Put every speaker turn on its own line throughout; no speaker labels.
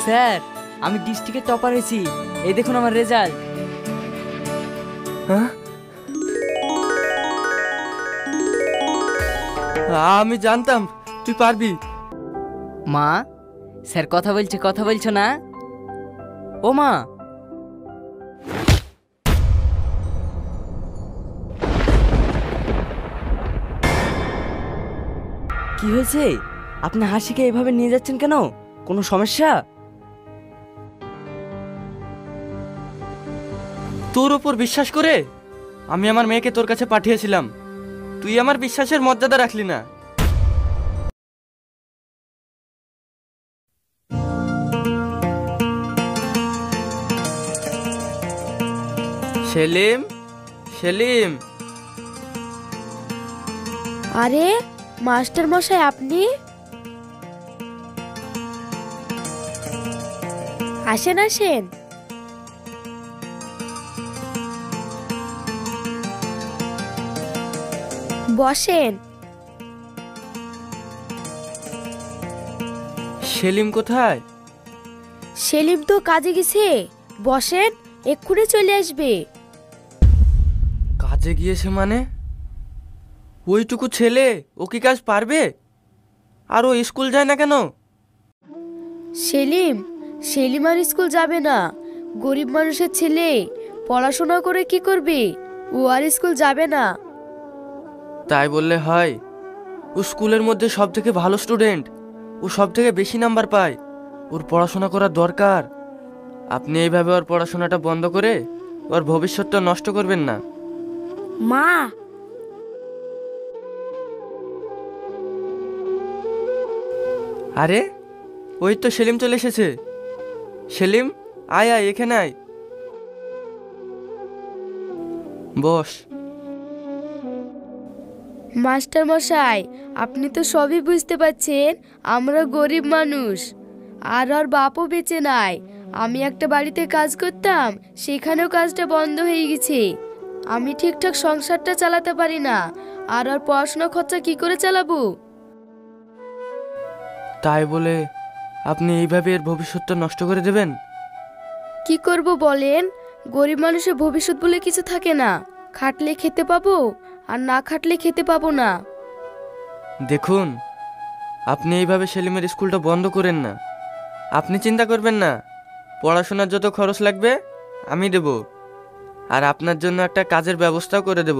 Sir, আমি ডিস্ট্রিক্টে topper হয়েছি। এই দেখুন আমার রেজাল্ট।
হ্যাঁ, আমি জানতাম তুই পারবি।
মা, স্যার কথা বলছো না? ও মা, কি হয়েছে? আপনি হাসিকে এভাবে নিয়ে যাচ্ছেন কেন? কোনো সমস্যা?
তোর ওপর বিশ্বাস করে আমি আমার মেয়েকে তোর কাছে পাঠিয়েছিলাম, তুই আমার বিশ্বাসের মর্যাদা রাখলি না। সেলিম, সেলিম।
আরে মাস্টার মশাই, আপনি আসেন আসেন। বসেন।
সেলিম কোথায়?
সেলিম তো কাজে গেছে। বসেন, এক্ষুনি চলে আসবে।
কাজে গিয়েছে মানে? ওইটুকু ছেলে ও কি কাজ পারবে? আর ও স্কুল যায় না কেন?
সেলিম সেলিম আর স্কুল যাবে না। গরিব মানুষের ছেলে পড়াশোনা করে কি করবে? ও আর স্কুল যাবে না।
তাই বললে হয়? ও স্কুলের মধ্যে সব থেকে ভালো স্টুডেন্ট, ও সব থেকে বেশি নাম্বার পায়, ওর পড়াশোনা করার দরকার। আপনি এইভাবে ওর পড়াশোনাটা বন্ধ করে ওর ভবিষ্যৎটা নষ্ট করবেন না।
মা,
আরে ওই তো সেলিম চলে এসেছে। সেলিম, আয় আয়, এখানে আয়, বস।
মাস্টার মশাই, আপনি তো সবই বুঝতে পারছেন। আমরা গরিব মানুষ, আর ওর বাপও বেঁচে নাই। আমি একটা বাড়িতে কাজ করতাম, সেখানেও কাজটা বন্ধ হয়ে গেছে। আমি ঠিকঠাক সংসারটা চালাতে পারি না, আর ওর পড়াশোনা খরচা কি করে চালাবো?
তাই বলে আপনি এইভাবে এর ভবিষ্যৎটা নষ্ট করে দেবেন?
কি করব বলেন? গরিব মানুষের ভবিষ্যৎ বলে কিছু থাকে না। খাটলে খেতে পাবো, আর না খাটলে খেতে পাবো না।
দেখুন, আপনি এইভাবে সেলিমের স্কুলটা বন্ধ করেন না। আপনি চিন্তা করবেন না, পড়াশোনার যত খরচ লাগবে আমি দেব, আর আপনার জন্য একটা কাজের ব্যবস্থাও করে দেব।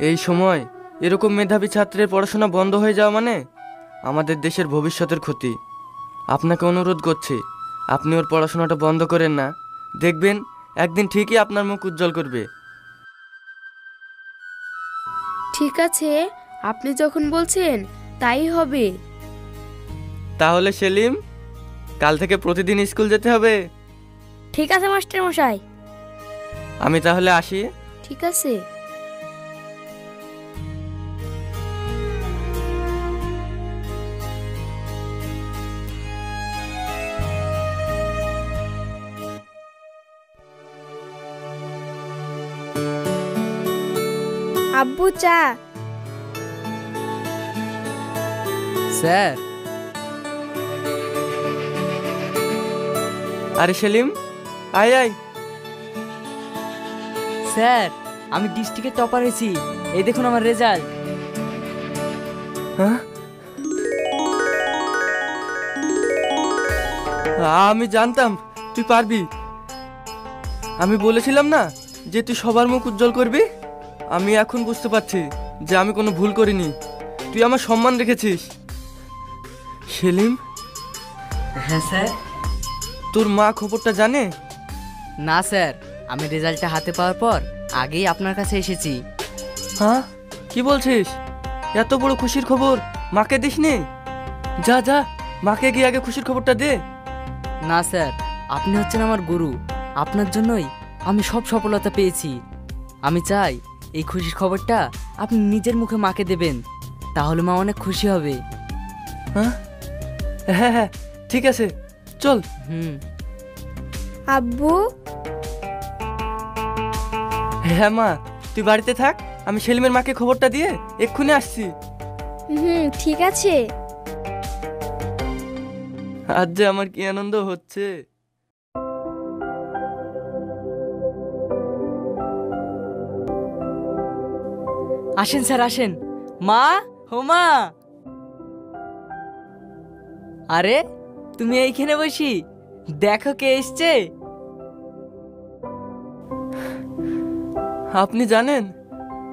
এই সময় এরকম মেধাবী ছাত্রের পড়াশোনা বন্ধ হয়ে যাওয়া মানে আমাদের দেশের ভবিষ্যতের ক্ষতি। আপনাকে অনুরোধ করছি, আপনি ওর পড়াশোনাটা বন্ধ করেন না। দেখবেন একদিন ঠিকই আপনার মুখ উজ্জ্বল করবে।
ঠিক আছে, আপনি যখন বলছেন তাই হবে।
তাহলে সেলিম, কাল থেকে প্রতিদিন স্কুল যেতে হবে।
ঠিক আছে মাস্টার মশাই।
আমি তাহলে আসি।
ঠিক আছে। আব্বু, চা।
স্যার।
আরে সেলিম, আয় আয়।
স্যার, আমি ডিস্ট্রিক্টে টপার হয়েছি। এই দেখুন আমার রেজাল্ট।
হ্যাঁ, আমি জানতাম তুই পারবি। আমি বলেছিলাম না যে তুই সবার মুখ উজ্জ্বল করবি। আমি এখন বুঝতে পারছি যে আমি কোনো ভুল করিনি, তুই আমার সম্মান রেখেছিস। সেলিম,
হ্যাঁ স্যার।
তোর মা খবরটা জানে?
না স্যার, আমি রেজাল্টটা হাতে পাওয়ার পর আগেই আপনার কাছে এসেছি।
হ্যাঁ, কি বলছিস? এত বড় খুশির খবর মাকে দিসনি? যা যা, মাকে গিয়ে আগে খুশির খবরটা দে।
না স্যার, আপনি হচ্ছেন আমার গুরু। আপনার জন্যই আমি সব সফলতা পেয়েছি। আমি চাই এই খুশির খবরটা আপনি নিজের মুখে মাকে দেবেন, তাহলে মা অনেক খুশি হবে।
হ্যাঁ হ্যাঁ হ্যাঁ, ঠিক আছে, চল।
আব্বু।
হ্যাঁ মা, তুই বাড়িতে থাক, আমি সেলিমের মাকে খবরটা দিয়ে এক্ষুনি আসছি।
ঠিক আছে।
আজ যে আমার কি আনন্দ হচ্ছে।
আসেন স্যার আসেন। মা, ও মা। আরে তুমি এইখানে বসি, দেখো কে এসছে।
আপনি জানেন,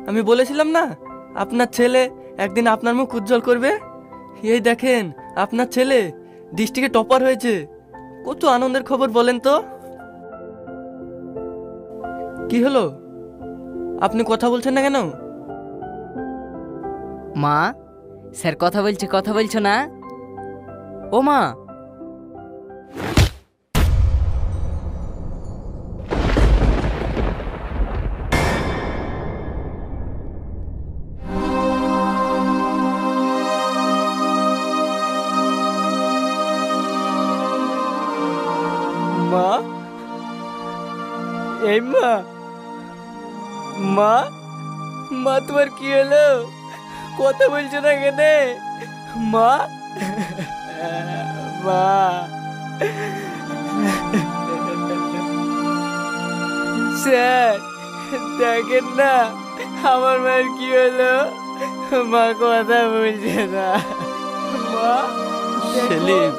আমি বলেছিলাম না আপনার ছেলে একদিন আপনার মুখ উজ্জ্বল করবে। এই দেখেন, আপনার ছেলে ডিস্ট্রিক্টে টপার হয়েছে। কত আনন্দের খবর বলেন তো। কি হলো, আপনি কথা বলছেন না কেন?
মা, স্যার কথা বলছো না? ও মা।
মা, এই মা, মা, মা তোমার কি হলো? কথা বলছো না কেন মা? মা, স্যার দেখেন না আমার মায়ের কি হলো, মা কথা বলছে না। মা, সেলিম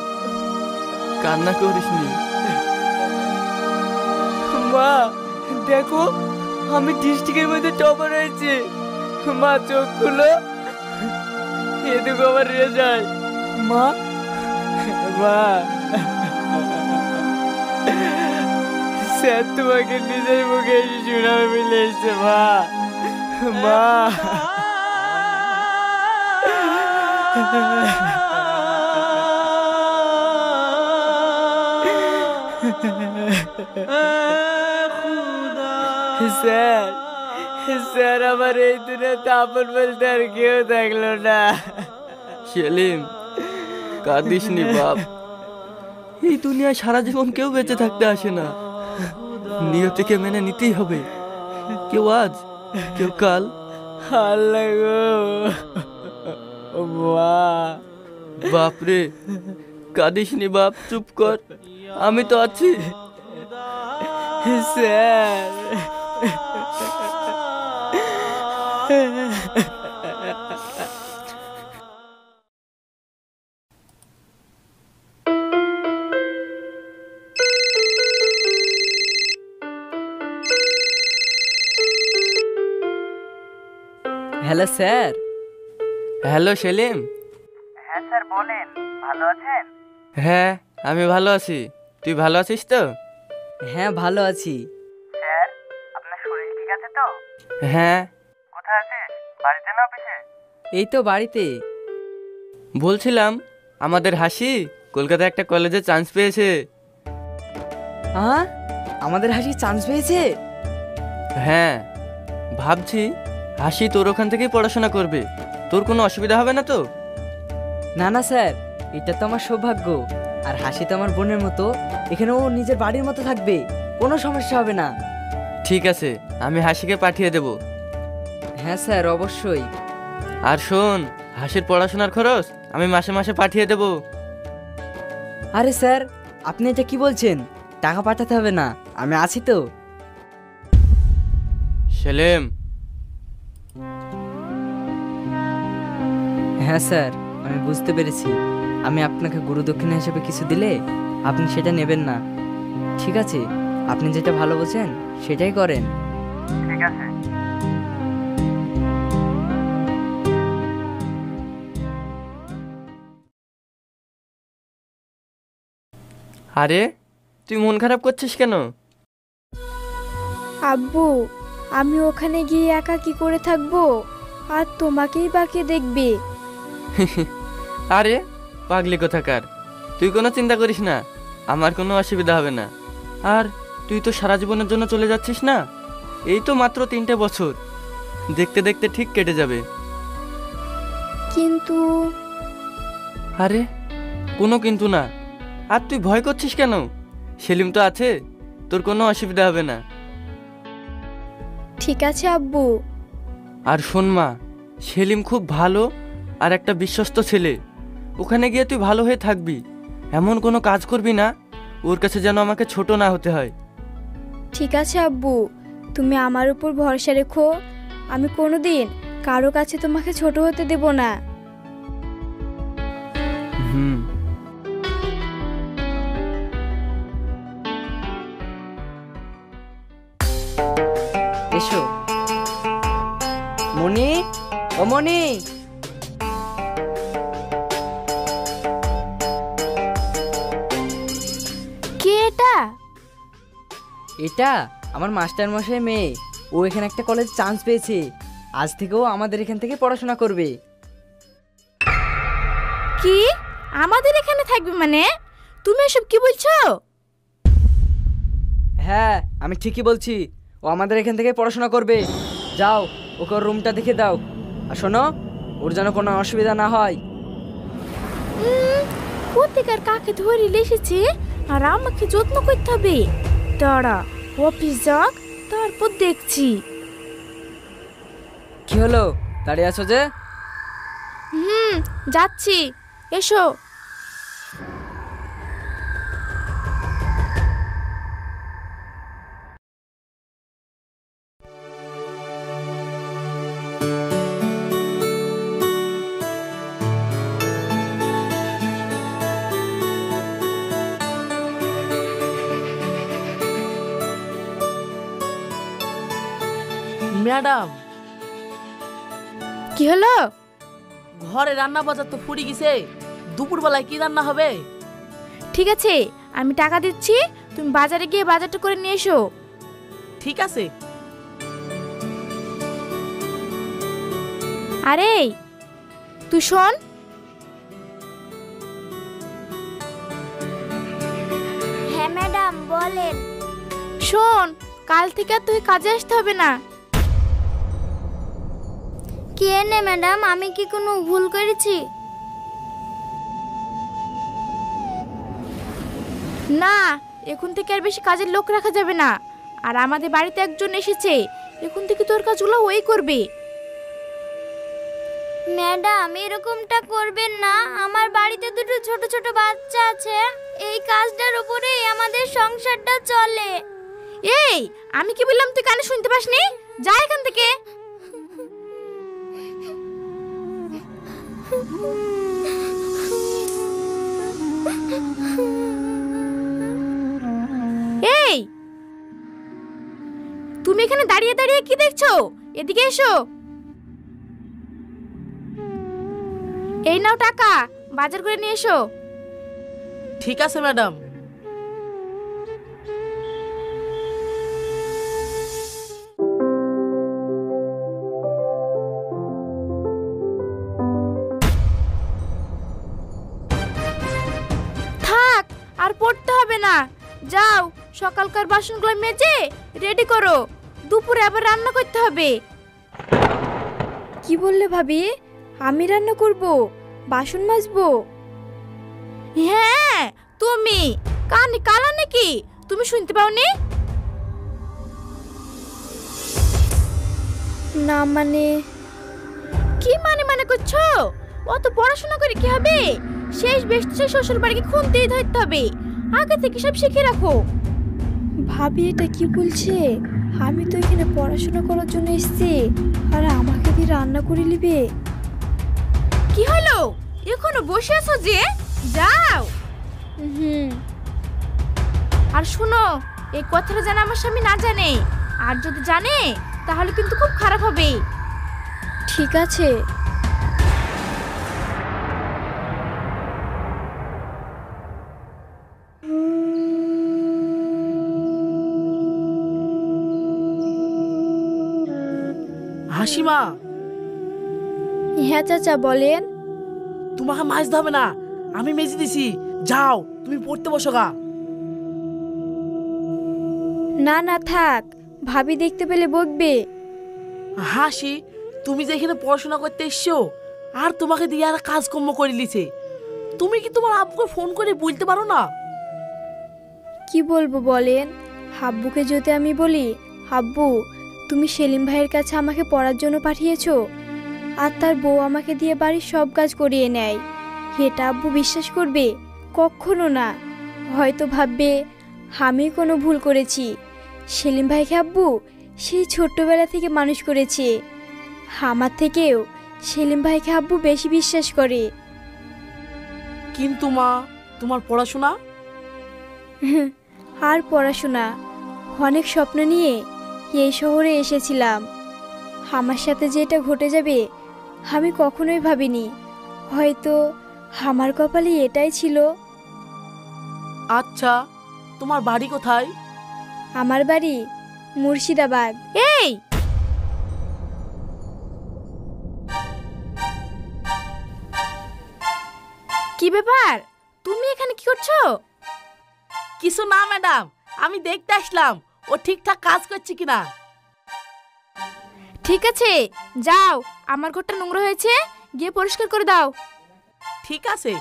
কান্না করিসনি। মা দেখো, আমি ডিস্ট্রিক্টের মধ্যে টপার হয়েছি। মা চোখ খুলো, এদিকে আমার রেজাল্ট। মা, মা, স্যার তোমাকে নিজের মুখে এসে শোনাবে বলে এসছে। মা, মা, স্যার, স্যার আমার এই দুনিয়াতে আপন বলতে আর কেউ থাকলো না। সেলিম কাঁদিস নি বাপ, এই দুনিয়ায় সারা জীবন কেউ বেঁচে থাকতে আসে না। নিয়তিকে মেনে নিতেই হবে, কেউ আজ কেউ কাল। আল্লাহ গো মা। বাপরে কাঁদিস নি বাপ, চুপ কর, আমি তো আছি। Sir
hello sir.
Hello Selim.
হ্যাঁ স্যার বলেন, ভালো আছেন?
হ্যাঁ আমি ভালো আছি, তুই ভালো আছিস তো?
হ্যাঁ ভালো আছি।
স্যার আপনার শরীর ঠিক আছে তো?
হ্যাঁ।
কোথায় আছিস, বাড়িতে না অফিসে?
এই তো বাড়িতে।
বলছিলাম আমাদের হাসি কলকাতায় একটা কলেজে চান্স পেয়েছে।
আমাদের হাসি চান্স পেয়েছে?
হ্যাঁ, ভাবছি হাসি তোর ওখান থেকেই পড়াশোনা করবে, তোর কোনো অসুবিধা হবে না তো?
না না স্যার, এটা তো আমার সৌভাগ্য। আর হাসি তো আমার বোনের মতো, এখানে ও নিজের বাড়ির মতো থাকবে, কোনো সমস্যা হবে না।
ঠিক আছে, আমি হাসিকে পাঠিয়ে দেব।
হ্যাঁ স্যার অবশ্যই।
আর শোন, হাসির পড়াশোনার খরচ আমি মাসে মাসে পাঠিয়ে দেব।
আরে স্যার, আপনি এটা কি বলছেন? টাকা পাঠাতে হবে না, আমি আছি তো।
সেলিম।
হ্যাঁ স্যার, আমি বুঝতে পেরেছি। আমি আপনাকে গুরুদক্ষিণা হিসেবে কিছু দিলে আপনি সেটা নেবেন না। ঠিক আছে, আপনি যেটা ভালো বোঝেন সেটাই করেন।
ঠিক আছে।
আরে তুই মন খারাপ করছিস কেন?
আব্বু, আমি ওখানে গিয়ে একা কি করে থাকবো? আর তোমাকেই বা কে দেখবে?
আরে পাগলি কোথাকার, তুই কোনো চিন্তা করিস না, আমার কোনো অসুবিধা হবে না। আর তুই তো সারা জীবনের জন্য চলে যাচ্ছিস না, এই তো মাত্র 3টে বছর, দেখতে দেখতে ঠিক কেটে যাবে।
কিন্তু
আরে কোনো কিন্তু না। আর তুই ভয় করছিস কেন? সেলিম তো আছে, তোর কোনো অসুবিধা হবে না।
ঠিক আছে আব্বু।
আর শোন মা, সেলিম খুব ভালো আর একটা বিশ্বস্ত ছেলে, ওখানে গিয়ে তুই ভালো হয়ে থাকবি, এমন কোনো কাজ করবি না ওর কাছে যেন আমাকে ছোট না হতে হয়।
ঠিক আছে আব্বু, তুমি আমার উপর ভরসা রেখো। আমি কোনোদিন কারো কাছে তোমাকে ছোট হতে দেব না।
হুম।
এসো মনি, ও মনি।
কে এটা?
এটা আমার মাস্টার মশাই মেয়ে। ও এখানে একটা কলেজ চান্স পেয়েছে। আজ থেকেও আমাদের এখান থেকে পড়াশোনা করবে।
কি আমাদের এখানে থাকবে মানে? তুমি এসব কি বলছো?
হ্যাঁ, আমি ঠিকই বলছি। ও আমাদের এখান থেকে পড়াশোনা করবে। যাও, ওকে ওর রুমটা দেখে দাও। আর শোনো, ওর যেন কোনো অসুবিধা না হয়।
কোথেকার কাকে ধরে এসেছে আর আমাকে যত্ন করতে হবে। দাঁড়া, অফিস যাক, তারপর দেখছি।
কি হলো, দাঁড়িয়ে আছো যে?
যাচ্ছি, এসো।
ম্যাডাম,
কি হলো?
ঘরে রান্না বাজার তো ফুরিয়ে গেছে। দুপুরবেলায় কি রান্না হবে?
ঠিক আছে, আমি টাকা দিচ্ছি, তুমি বাজারে গিয়ে বাজারটা করে নিয়ে এসো।
ঠিক আছে।
আরে তুই শোন,
হ্যাঁ ম্যাডাম বলেন।
শোন, কাল থেকে আর তুই কাজে আসতে হবে না।
কে নে ম্যাডাম, আমি কি কোনো ভুল করেছি?
না, এখন থেকে আর বেশি কাজের লোক রাখা যাবে না। আর আমাদের বাড়িতে একজন এসেছে, এখন থেকে তোর কাজগুলো ওই করবে।
ম্যাডাম এরকমটা করবেন না, আমার বাড়িতে দুটো ছোট ছোট বাচ্চা আছে, এই কাজটার উপরেই আমাদের সংসারটা চলে।
এই, আমি কি বললাম তুই কানে শুনতে পাসনি? যা এখান থেকে। এই, তুমি এখানে দাঁড়িয়ে দাঁড়িয়ে কি দেখছো? এদিকে এসো। এই নাও টাকা, বাজার করে নিয়ে এসো।
ঠিক আছে ম্যাডাম।
থাক, আর পড়তে হবে না। যাও, সকালকার বাসনগুলো মেজে রেডি করো, দুপুরে আবার রান্না করতে হবে।
কি বললে ভাবি? আমি রান্না করব, বাসন মাজবো?
হ্যাঁ, তুমি কানে কালা নাকি? তুমি শুনতে পাওনি?
না মানে?
কি মানে মানে করছো? অত পড়াশোনা করে কি হবে? শেষ বেশ শ্বশুর বাড়িকে খুনতেই ধরতে হবে। আগে থেকে সব শিখে রাখো।
ভাবি এটা কি বলছে? আমি তো এখানে পড়াশোনা করার জন্য এসেছি, আর আমাকে দিয়ে রান্না করে নিবে?
কি হলো, এখনো বসে আছো যে? যাও।
হুম।
আর শোনো, এই কথাটা যেন আমার স্বামী না জানে। আর যদি জানে তাহলে কিন্তু খুব খারাপ হবে।
ঠিক আছে।
হাসিমা,
হ্যাঁ চাচা বলেন।
তোমাকে মাজতে হবে না, আমি মেজে দিছি। যাও, তুমি পড়তে বসো গা।
না না থাক, ভাবি দেখতে পেলে বকবে।
হাসি, তুমি যে এখানে পড়াশোনা করতে এসছো আর তোমাকে দিয়ে আর কাজকর্ম করে লিছে, তুমি কি তোমার আব্বুকে ফোন করে বলতে পারো না?
কি বলবো বলেন? হাব্বুকে যদি আমি বলি, হাব্বু তুমি সেলিম ভাইয়ের কাছে আমাকে পড়ার জন্য পাঠিয়েছো, আর তার বউ আমাকে দিয়ে বাড়ির সব কাজ করিয়ে নেয়, এটা আব্বু বিশ্বাস করবে? কখনো না। হয়তো ভাববে আমি কোনো ভুল করেছি। সেলিম ভাইকে আব্বু সেই ছোট্টবেলা থেকে মানুষ করেছে। আমার থেকেও সেলিম ভাইকে আব্বু বেশি বিশ্বাস করে।
কিন্তু মা, তোমার পড়াশোনা?
আর পড়াশোনা, অনেক স্বপ্ন নিয়ে এই শহরে এসেছিলাম। আমার সাথে যেটা ঘটে যাবে আমি কখনোই ভাবিনি। হয়তো আমার কপালে এটাই ছিল।
আচ্ছা, তোমার বাড়ি কোথায়?
আমার বাড়ি মুর্শিদাবাদ।
এই, কি ব্যাপার? তুমি এখানে কি করছো?
কিছু না ম্যাডাম, আমি দেখতে আসলাম ও ঠিকঠাক কাজ করছে কিনা।
ঠিক আছে, যাও, আমার ঘরটা নোংরা হয়েছে, গিয়ে পরিষ্কার করে দাও।
ঠিক আছে।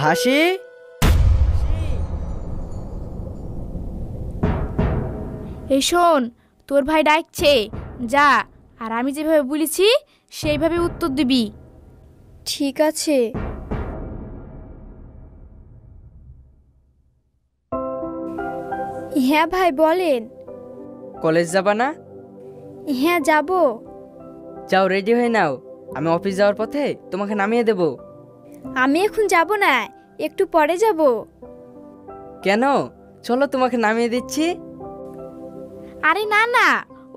হাসি,
এই শোন, তোর ভাই ডাকছে, যা, আর আমি যেভাবে বলেছি সেইভাবে উত্তর দিবি।
ঠিক আছে। হ্যাঁ ভাই বলেন।
কলেজ যাবা না?
হ্যাঁ যাব।
যাও, রেডি হয়ে নাও, আমি অফিস যাওয়ার পথে তোমাকে নামিয়ে দেব।
আমি এখন যাব না, একটু পরে যাব।
কেন? চলো, তোমাকে নামিয়ে দিচ্ছি।
আরে না না,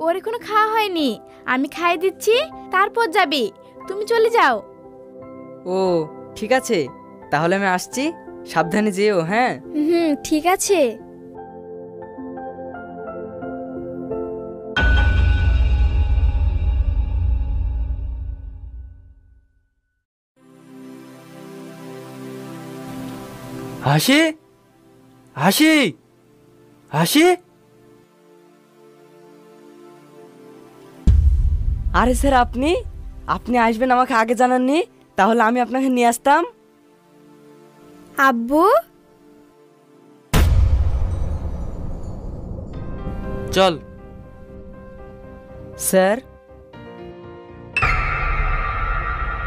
ওর এখনো খাওয়া হয়নি, আমি খাইয়ে দিচ্ছি, তারপর যাবি। তুমি চলে যাও।
ও ঠিক আছে, তাহলে আমি আসছি, সাবধানে যেও। হ্যাঁ
ঠিক আছে।
হাসি, হাসি, হাসি।
আরে স্যার, আপনি আপনি আসবেন আমাকে আগে জানাননি, তাহলে আমি আপনাকে নিয়ে আসতাম।
আব্বু,
চল।
স্যার,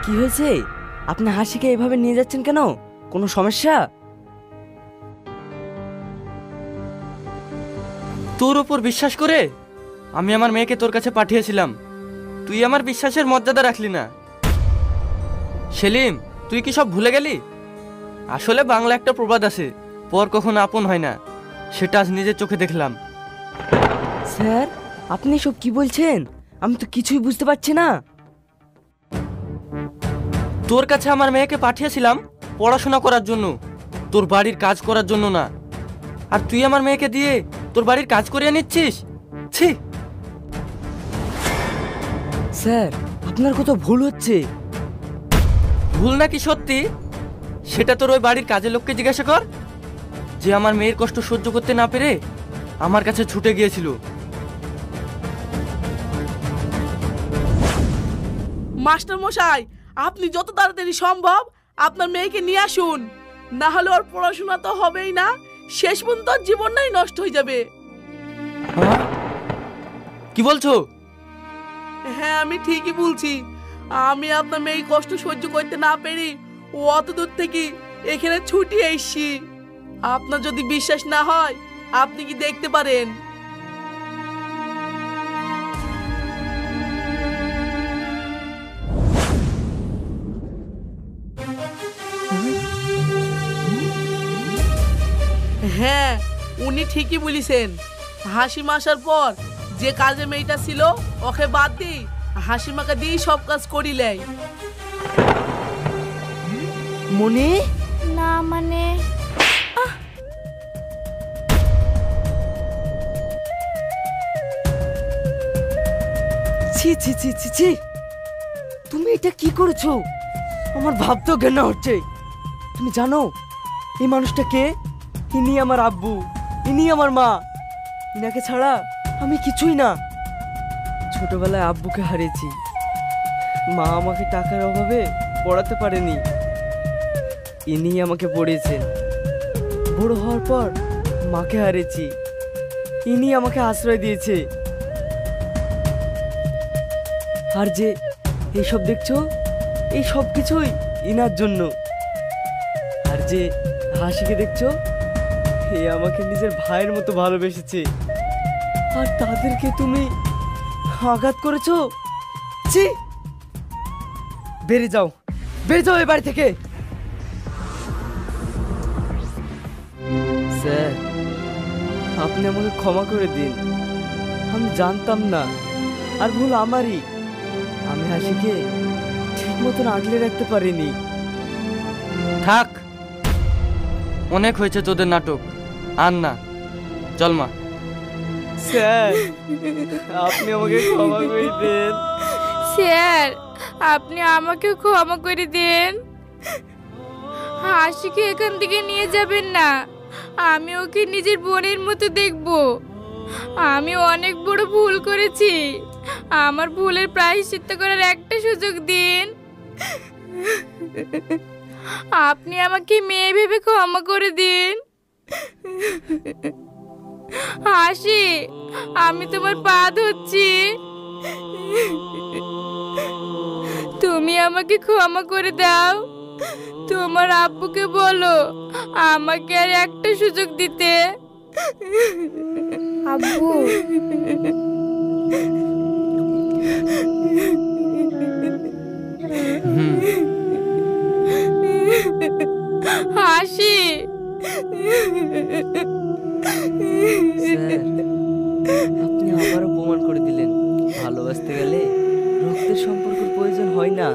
কি হয়েছে? আপনি হাসিকে এভাবে নিয়ে যাচ্ছেন কেন? কোনো সমস্যা?
তোর ওপর বিশ্বাস করে আমি আমার মেয়েকে তোর কাছে পাঠিয়েছিলাম, তুই আমার বিশ্বাসের মর্যাদা রাখলি না। সেলিম, তুই কি সব ভুলে গেলি? আসলে বাংলা একটা প্রবাদ আছে, পর কখনো আপন হয় না, সেটা আজ নিজের চোখে দেখলাম।
স্যার, আপনি সব কি বলছেন? আমি তো কিছুই বুঝতে পারছি না।
তোর কাছে আমার মেয়েকে পাঠিয়েছিলাম পড়াশোনা করার জন্য, তোর বাড়ির কাজ করার জন্য না। আর তুই আমার মেয়েকে দিয়ে তোর বাড়ির কাজ করিয়ে নিচ্ছিস? ছি!
স্যার, আপনার কত ভুল হচ্ছে।
ভুল নাকি সত্যি সেটা তোর ওই বাড়ির কাজের লোককে জিজ্ঞাসা কর, যে আমার মেয়ের কষ্ট সহ্য করতে না পেরে আমার কাছে ছুটে গিয়েছিল।
মাস্টার মশাই, আপনি যত তাড়াতাড়ি সম্ভব আপনার মেয়েকে নিয়ে আসুন, না হলে ওর পড়াশোনা তো হবেই না, শেষ পর্যন্ত ওর জীবনটাই নষ্ট হয়ে যাবে।
হ্যাঁ? কি বলছো?
হ্যাঁ, আমি ঠিকই বলছি। আমি আপনার মেয়ে কষ্ট সহ্য করতে না পেরে ও অত দূর থেকে এখানে ছুটি এসছি। আপনার যদি বিশ্বাস না হয় আপনি কি দেখতে পারেন। হ্যাঁ, উনি ঠিকই বলেছেন। হাসিমা আসার পর যে কাজে মেয়েটা ছিল ওকে বাদ দিই, হাসিমাকে দিয়ে সব কাজ করিলেই।
মনি,
না মানে,
ছি ছি ছি ছি ছি, তুমি এটা কি করেছো? আমার ভাবতেও ঘেন্না হচ্ছে। তুমি জানো এই মানুষটা কে? ইনি আমার আব্বু, ইনি আমার মা। ইনাকে ছাড়া আমি কিছুই না। ছোটবেলায় আব্বুকে হারিয়েছি। মা আমাকে টাকার অভাবে পড়াতে পারেনি, ইনি আমাকে পড়িয়েছেন। বড় হওয়ার পর মাকে হারিয়েছি, ইনি আমাকে আশ্রয় দিয়েছে। আর যে এইসব দেখছো, এই সব কিছুই ইনার জন্য। আর যে হাসিকে দেখছো, এ আমাকে নিজের ভাইয়ের মতো ভালোবেসেছে। আর তাদেরকে তুমি আঘাত করেছো। ছি, বেরিয়ে যাও, বেরিয়ে যাও এই বাড়ি থেকে। স্যার, আপনি আমাকে ক্ষমা করে দিন। আমি জানতাম না, আর ভুল আমারই। আমি হাসিকে ঠিক মতন আগলে রাখতে পারিনি।
থাক, অনেক হয়েছে তোদের নাটক, আর না, চল মা।
স্যার, আপনি আমাকে ক্ষমা করে দেন।
স্যার, আপনি আমাকে ক্ষমা করে দেন। হাসিকে এখান থেকে নিয়ে যাবেন না, আমি ওকে নিজের বোনের মতো দেখব। আমি অনেক বড় ভুল করেছি, আমার ভুলের প্রায়শ্চিত্ত করার একটা সুযোগ দিন। আপনি আমাকে মেয়ে ভেবে ক্ষমা করে দিন। হাসি, আমি তোমার পা ধরছি, তুমি আমাকে ক্ষমা করে দাও। তোমার আব্বুকে বলো আমাকে আর একটা সুযোগ দিতে।
আব্বু,
হাসি,
স্যার, আপনি আবারও প্রমাণ করে দিলেন, ভালোবাসতে গেলে রক্তের সম্পর্কের প্রয়োজন হয় না।